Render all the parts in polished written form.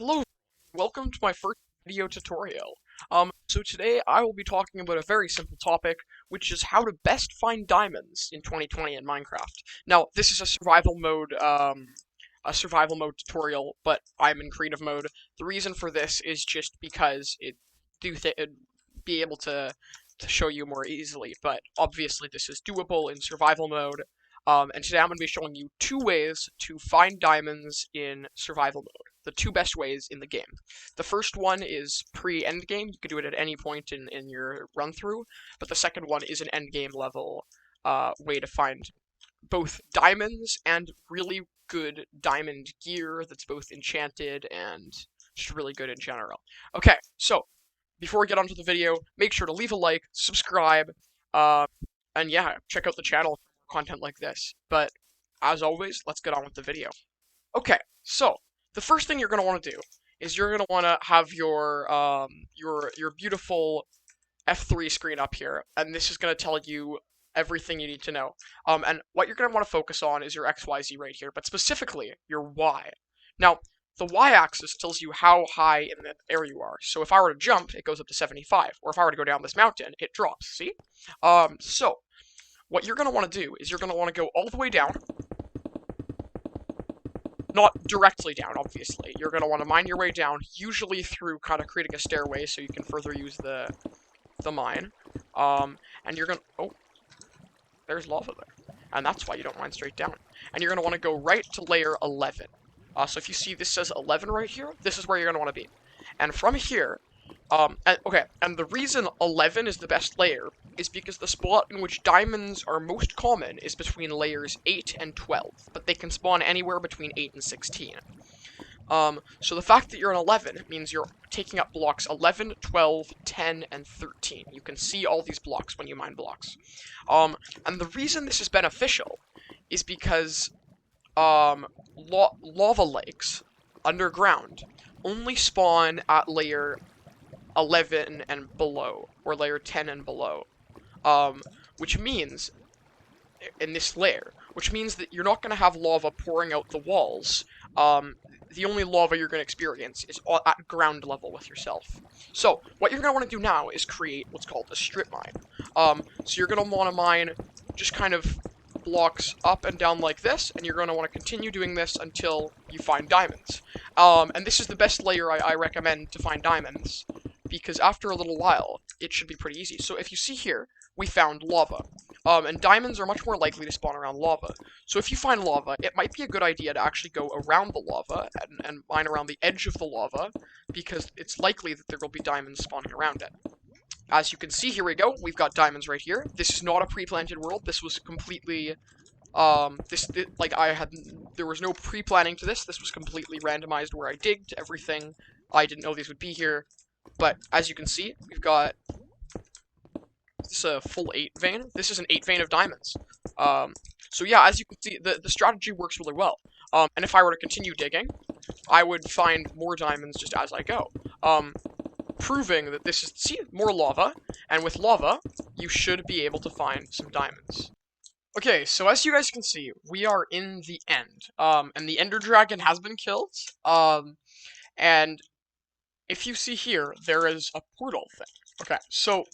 Hello, welcome to my first video tutorial. So today I will be talking about a very simple topic, which is how to best find diamonds in 2020 in Minecraft. Now, this is a survival mode tutorial, but I'm in creative mode. The reason for this is just because it'd be able to show you more easily, but obviously this is doable in survival mode. And today I'm going to be showing you two ways to find diamonds in survival mode. The two best ways in the game. The first one is pre-end game. You can do it at any point in your run through, but the second one is an end game level way to find both diamonds and really good diamond gear that's both enchanted and just really good in general. Okay, so before we get onto the video, make sure to leave a like, subscribe, uh, and yeah, check out the channel for content like this. But as always, let's get on with the video. Okay, so the first thing you're gonna want to do is you're gonna want to have your beautiful F3 screen up here, and this is gonna tell you everything you need to know. And what you're gonna want to focus on is your XYZ right here, but specifically your Y. Now, the Y-axis tells you how high in the air you are. So if I were to jump, it goes up to 75, or if I were to go down this mountain, it drops. See? So what you're gonna want to do is you're gonna want to go all the way down. Not directly down, obviously. You're going to want to mine your way down, usually through kind of creating a stairway so you can further use the mine. And you're going to... Oh, there's lava there. And that's why you don't mine straight down. And you're going to want to go right to layer 11. So if you see this says 11 right here, this is where you're going to want to be. And from here... and the reason 11 is the best layer is because the spot in which diamonds are most common is between layers 8 and 12, but they can spawn anywhere between 8 and 16. So the fact that you're an 11 means you're taking up blocks 11, 12, 10, and 13. You can see all these blocks when you mine blocks. And the reason this is beneficial is because lava lakes underground only spawn at layer 11 and below, or layer 10 and below, which means, in this layer, which means that you're not going to have lava pouring out the walls. The only lava you're going to experience is at ground level with yourself. So, what you're going to want to do now is create what's called a strip mine. So you're going to want to mine just kind of blocks up and down like this, and you're going to want to continue doing this until you find diamonds. And this is the best layer I recommend to find diamonds, because after a little while, it should be pretty easy. So if you see here, we found lava. And diamonds are much more likely to spawn around lava. So if you find lava, it might be a good idea to actually go around the lava and mine around the edge of the lava, because it's likely that there will be diamonds spawning around it. As you can see, here we go, we've got diamonds right here. This is not a pre-planted world, this was completely, there was no pre-planning to this was completely randomized where I digged everything. I didn't know these would be here. But, as you can see, we've got this full 8 vein. This is an 8 vein of diamonds. So yeah, as you can see, the strategy works really well. And if I were to continue digging, I would find more diamonds just as I go. Proving that this is, see, more lava, and with lava, you should be able to find some diamonds. Okay, so as you guys can see, we are in the end. And the Ender Dragon has been killed. And if you see here, there is a portal thing. Okay, so,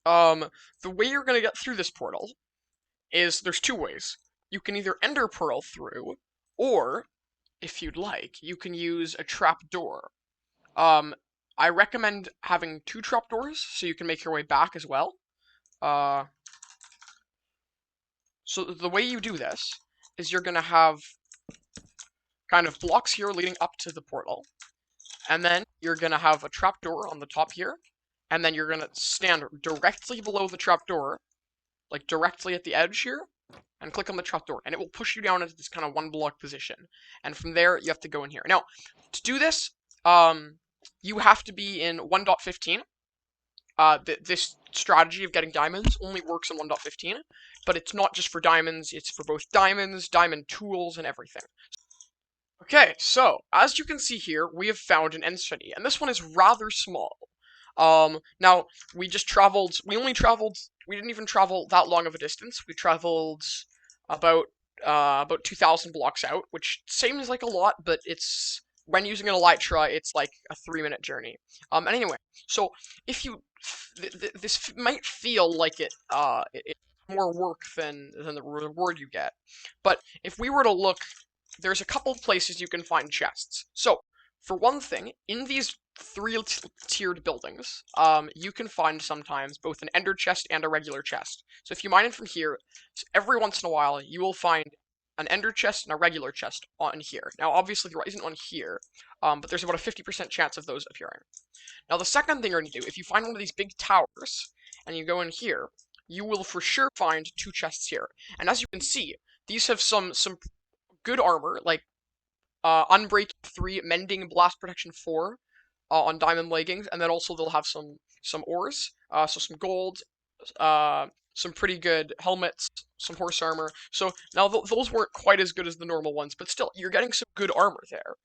the way you're gonna get through this portal is, there's two ways. You can either ender pearl through, or, if you'd like, you can use a trapdoor. I recommend having 2 trapdoors, so you can make your way back as well. So the way you do this is you're gonna have kind of blocks here leading up to the portal. And then you're going to have a trapdoor on the top here, and then you're going to stand directly below the trapdoor, like directly at the edge here, and click on the trapdoor, and it will push you down into this kind of 1 block position. And from there, you have to go in here. Now, to do this, you have to be in 1.15. This strategy of getting diamonds only works in 1.15, but it's not just for diamonds, it's for both diamonds, diamond tools, and everything. Okay, so, as you can see here, we have found an end city, and this one is rather small. Now, we didn't even travel that long of a distance. We traveled about 2,000 blocks out, which seems like a lot, but it's when using an elytra, it's like a 3-minute journey. Anyway, so if you, this might feel like it's more work than the reward you get, but if we were to look, there's a couple places you can find chests. So, for one thing, in these three-tiered buildings, you can find sometimes both an ender chest and a regular chest. So if you mine in from here, every once in a while, you will find an ender chest and a regular chest on here. Now, obviously, there isn't one here, but there's about a 50% chance of those appearing. Now, the second thing you're going to do, if you find one of these big towers, and you go in here, you will for sure find 2 chests here. And as you can see, these have some good armor, like Unbreaking 3, Mending, Blast Protection 4 on diamond leggings, and then also they'll have some ores, so some gold, some pretty good helmets, some horse armor. So now those weren't quite as good as the normal ones, but still, you're getting some good armor there.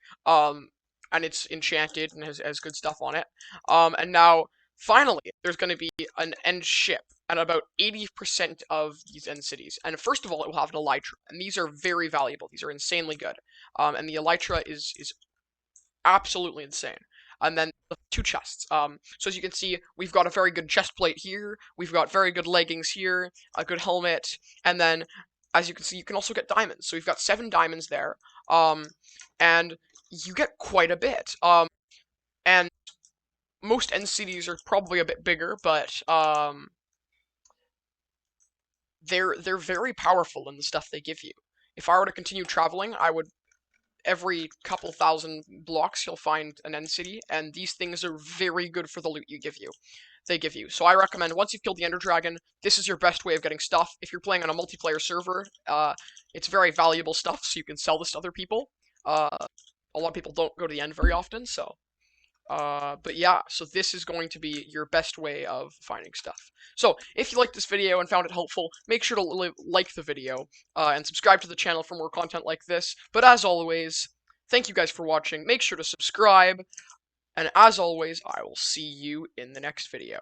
And it's enchanted and has good stuff on it. And now finally, there's going to be an end ship at about 80% of these end cities. And first of all, it will have an elytra, and these are very valuable. These are insanely good. And the elytra is absolutely insane. And then the 2 chests. So as you can see, we've got a very good chest plate here. We've got very good leggings here, a good helmet, and then as you can see, you can also get diamonds. So we've got 7 diamonds there. And you get quite a bit. And most end cities are probably a bit bigger, but they're very powerful in the stuff they give you. If I were to continue traveling, I would every couple thousand blocks you'll find an end city, and these things are very good for the loot they give you. So I recommend once you've killed the Ender Dragon, this is your best way of getting stuff. If you're playing on a multiplayer server, it's very valuable stuff, so you can sell this to other people. A lot of people don't go to the end very often, so but yeah, so this is going to be your best way of finding stuff. So, if you liked this video and found it helpful, make sure to like the video, and subscribe to the channel for more content like this. But as always, thank you guys for watching, make sure to subscribe, and as always, I will see you in the next video.